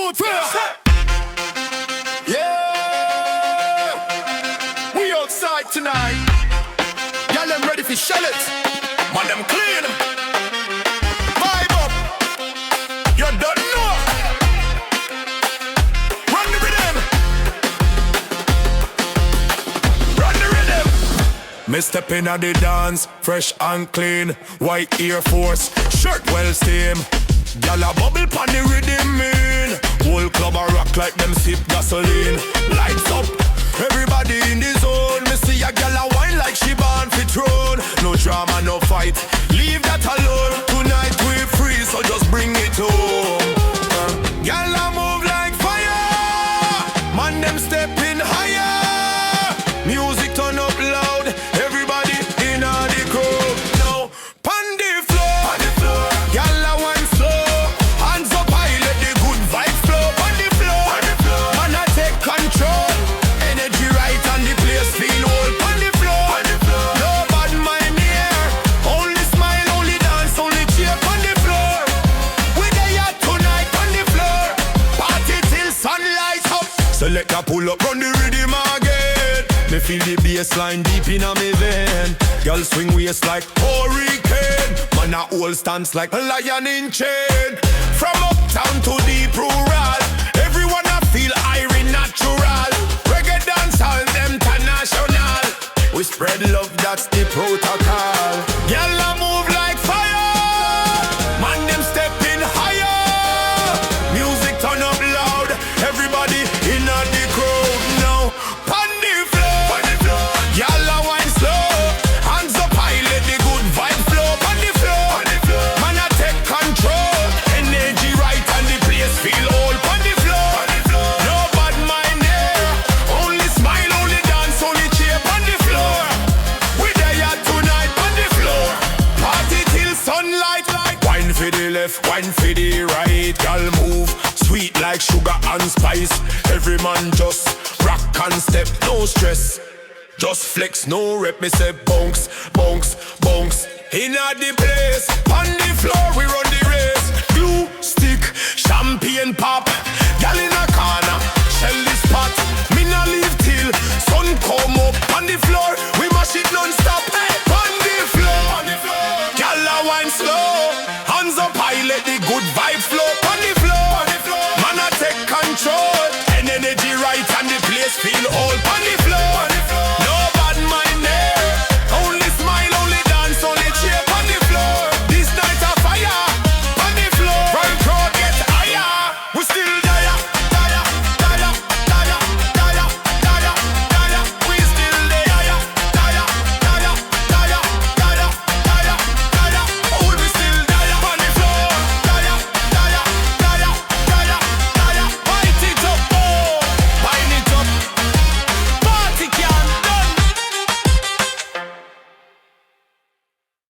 youth yeah, we outside tonight. Y'all them ready for shell it. Man them clean. Vibe up. You don't know. Run the rhythm. Run the rhythm. Me step in at the dance, fresh and clean. White Air Force, shirt well steam. Y'all a bubble pon the rhythm mean. Whole club a rock like them sip gasoline. Lights up, everybody in the zone. Me see a gal a wine like she born for throne. No drama, no fight, leave that alone. Tonight we free, so just bring it home. Gal a move like fire. Man them stepping higher. Music turn up loud. Everybody in the crowd. Now, pon the floor. Gal a wine slow. Hands up high, let the good vibes flow. Pon the floor. Man a take control. Energy right and the place feel whole. Pon the floor. No bad mind here. Only smile, only dance, only cheer. Pon the floor. We there tonight pon the floor. Party till sunlight up. Select a pull up, run the rhythm again. Me feel the bassline deep in a me vein. Girl swing waist like hurricane. Man a hold stance like a lion in chain. From uptown to deep rural, everyone a feel iron natural. Reggae dancehall them international. We spread love, that's the protocol. Girl a move like fire. Man them stepping higher. Music turn up loud. Everybody in the crowd now. Pon the floor. Y'all a wine slow. Hands up high, let the good vibe flow. Pon the floor. Man a take control. Energy right and the place feel whole. Pon the floor. No bad mind there. Only smile, only dance, only cheer. Pon the floor. We there tonight pon the floor. Party till sunlight. Wine for the left, wine for the right. Girl move, sweet like sugar and spice. Every man just rock and step, no stress. Just flex, no rep, me say bounce, bounce, bounce. Inna the place, on the floor we run